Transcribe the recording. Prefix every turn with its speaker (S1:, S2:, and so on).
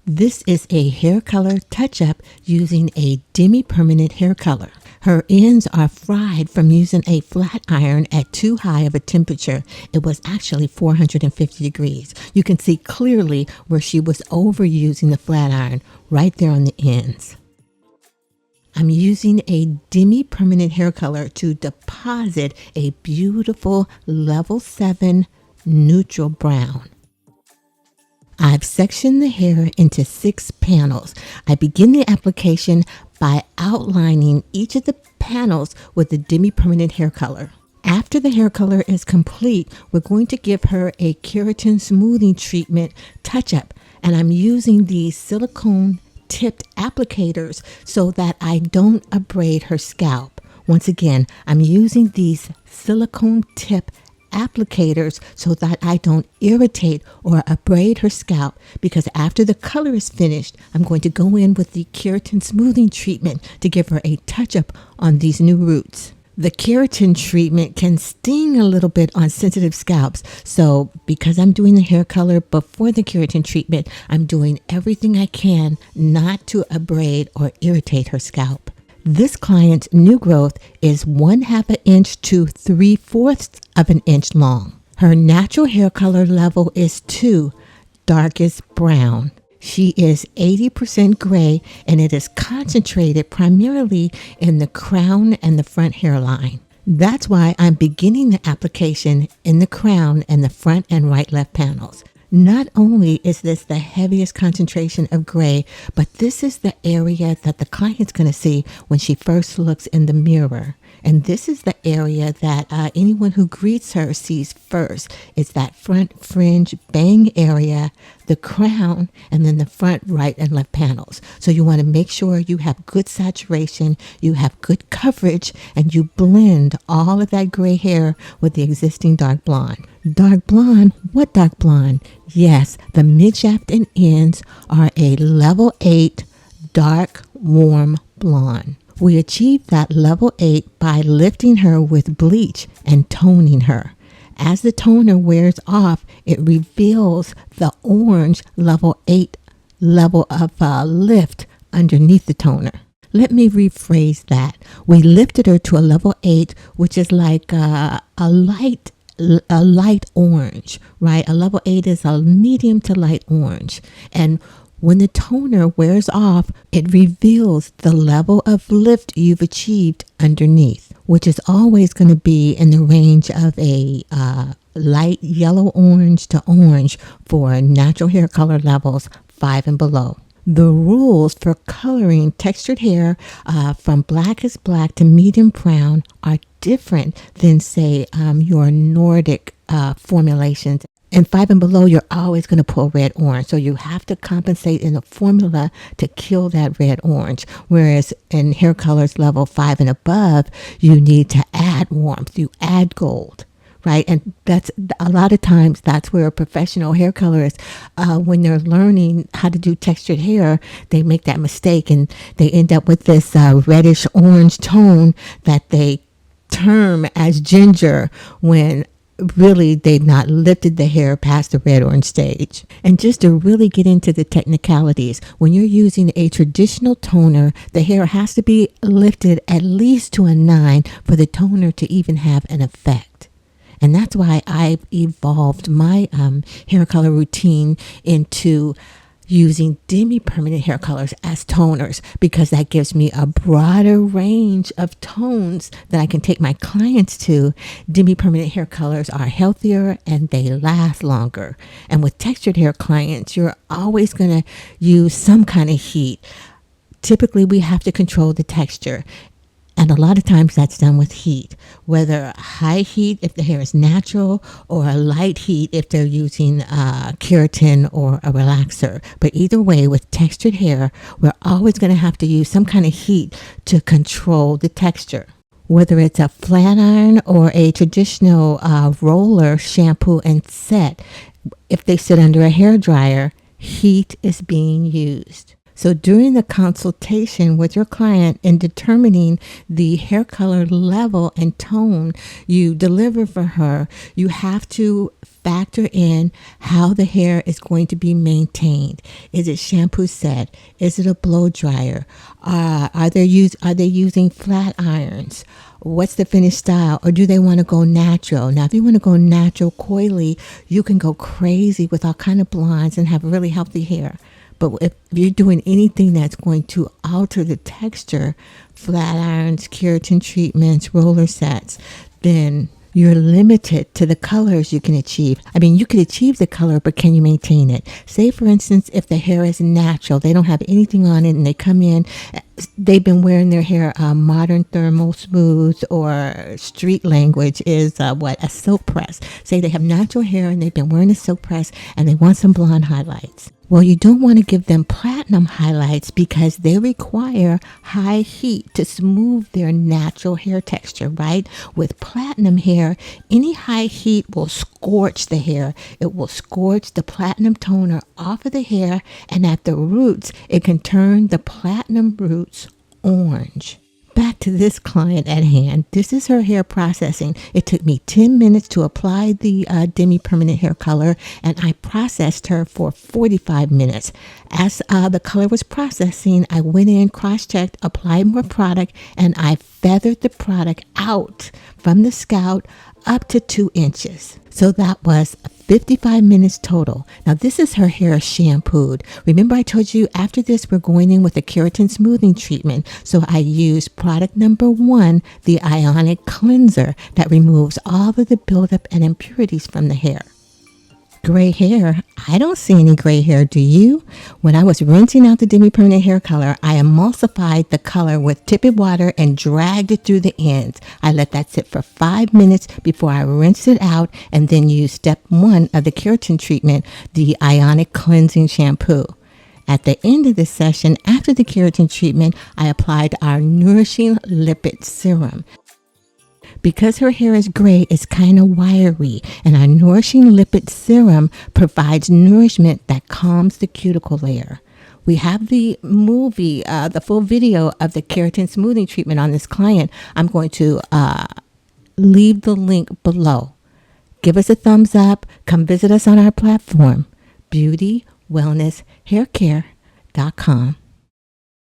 S1: This is a hair color touch-up using a Demi Permanent Hair Color. Her ends are fried from using a flat iron at too high of a temperature. It was actually 450 degrees. You can see clearly where she was overusing the flat iron right there on the ends. I'm using a Demi Permanent Hair Color to deposit a beautiful level 7 neutral brown. I've sectioned the hair into 6 panels. I begin the application by outlining each of the panels with the Demi Permanent Hair Color. After the hair color is complete, we're going to give her a keratin smoothing treatment touch-up, and I'm using these silicone tipped applicators so that I don't abrade her scalp. Once again, I'm using these silicone tip applicators so that I don't irritate or abrade her scalp, because after the color is finished, I'm going to go in with the keratin smoothing treatment to give her a touch-up on these new roots. The keratin treatment can sting a little bit on sensitive scalps, so because I'm doing the hair color before the keratin treatment, I'm doing everything I can not to abrade or irritate her scalp. This client's new growth is 1/2 inch to 3/4 of an inch long. Her natural hair color level is 2, darkest brown. She is 80% gray, and it is concentrated primarily in the crown and the front hairline. That's why I'm beginning the application in the crown and the front and right left panels. Not only is this the heaviest concentration of gray, but this is the area that the client's going to see when she first looks in the mirror. And this is the area that anyone who greets her sees first. It's that front fringe bang area, the crown, and then the front right and left panels. So you want to make sure you have good saturation, you have good coverage, and you blend all of that gray hair with the existing dark blonde. Dark blonde? What dark blonde? Yes, the midshaft and ends are a level 8 dark warm blonde. We achieved that level 8 by lifting her with bleach and toning her. As the toner wears off, it reveals the orange level 8 level of lift underneath the toner. Let me rephrase that. We lifted her to a level 8, which is like a light orange, right? A level 8 is a medium to light orange. And when the toner wears off, it reveals the level of lift you've achieved underneath, which is always going to be in the range of a light yellow orange to orange for natural hair color levels 5 and below. The rules for coloring textured hair from black is black to medium brown are different than, say, your Nordic formulations. And 5 and below, you're always going to pull red orange. So you have to compensate in a formula to kill that red orange. Whereas in hair colors level 5 and above, you need to add warmth. You add gold, right? And that's a lot of times that's where a professional hair colorist, when they're learning how to do textured hair, they make that mistake and they end up with this reddish orange tone that they term as ginger when really they've not lifted the hair past the red orange stage. And just to really get into the technicalities, when you're using a traditional toner, the hair has to be lifted at least to a 9 for the toner to even have an effect. And that's why I've evolved my hair color routine into using Demi Permanent Hair Colors as toners, because that gives me a broader range of tones that I can take my clients to. Demi Permanent Hair Colors are healthier and they last longer. And with textured hair clients, you're always going to use some kind of heat. Typically, we have to control the texture. And a lot of times that's done with heat, whether high heat if the hair is natural or a light heat if they're using keratin or a relaxer. But either way, with textured hair, we're always going to have to use some kind of heat to control the texture. Whether it's a flat iron or a traditional roller, shampoo and set, if they sit under a hair dryer, heat is being used. So during the consultation with your client in determining the hair color level and tone you deliver for her, you have to factor in how the hair is going to be maintained. Is it shampoo set? Is it a blow dryer? Are they using flat irons? What's the finished style? Or do they want to go natural? Now, if you want to go natural coily, you can go crazy with all kind of blondes and have really healthy hair. But if you're doing anything that's going to alter the texture, flat irons, keratin treatments, roller sets, then you're limited to the colors you can achieve. I mean, you could achieve the color, but can you maintain it? Say, for instance, if the hair is natural, they don't have anything on it, and they come in, they've been wearing their hair modern thermal smooth, or street language is a silk press. Say they have natural hair and they've been wearing a silk press and they want some blonde highlights. Well, you don't want to give them platinum highlights because they require high heat to smooth their natural hair texture, right? With platinum hair, any high heat will scorch the hair. It will scorch the platinum toner off of the hair, and at the roots, it can turn the platinum roots orange. Back to this client at hand. This is her hair processing. It took me 10 minutes to apply the Demi Permanent Hair Color, and I processed her for 45 minutes. As the color was processing, I went in, cross-checked, applied more product, and I feathered the product out from the scalp up to 2 inches. So that was 55 minutes total. Now, this is her hair shampooed. Remember, I told you after this, we're going in with a keratin smoothing treatment. So I used product number 1, the ionic cleanser that removes all of the buildup and impurities from the hair. Gray hair? I don't see any gray hair, do you? When I was rinsing out the Demi Permanent Hair Color, I emulsified the color with tepid water and dragged it through the ends. I let that sit for 5 minutes before I rinsed it out, and then used step 1 of the keratin treatment, the ionic cleansing shampoo. At the end of the session, after the keratin treatment, I applied our nourishing lipid serum. Because her hair is gray, it's kind of wiry, and our nourishing lipid serum provides nourishment that calms the cuticle layer. We have the movie, the full video of the keratin smoothing treatment on this client. I'm going to leave the link below. Give us a thumbs up. Come visit us on our platform, beautywellnesshaircare.com.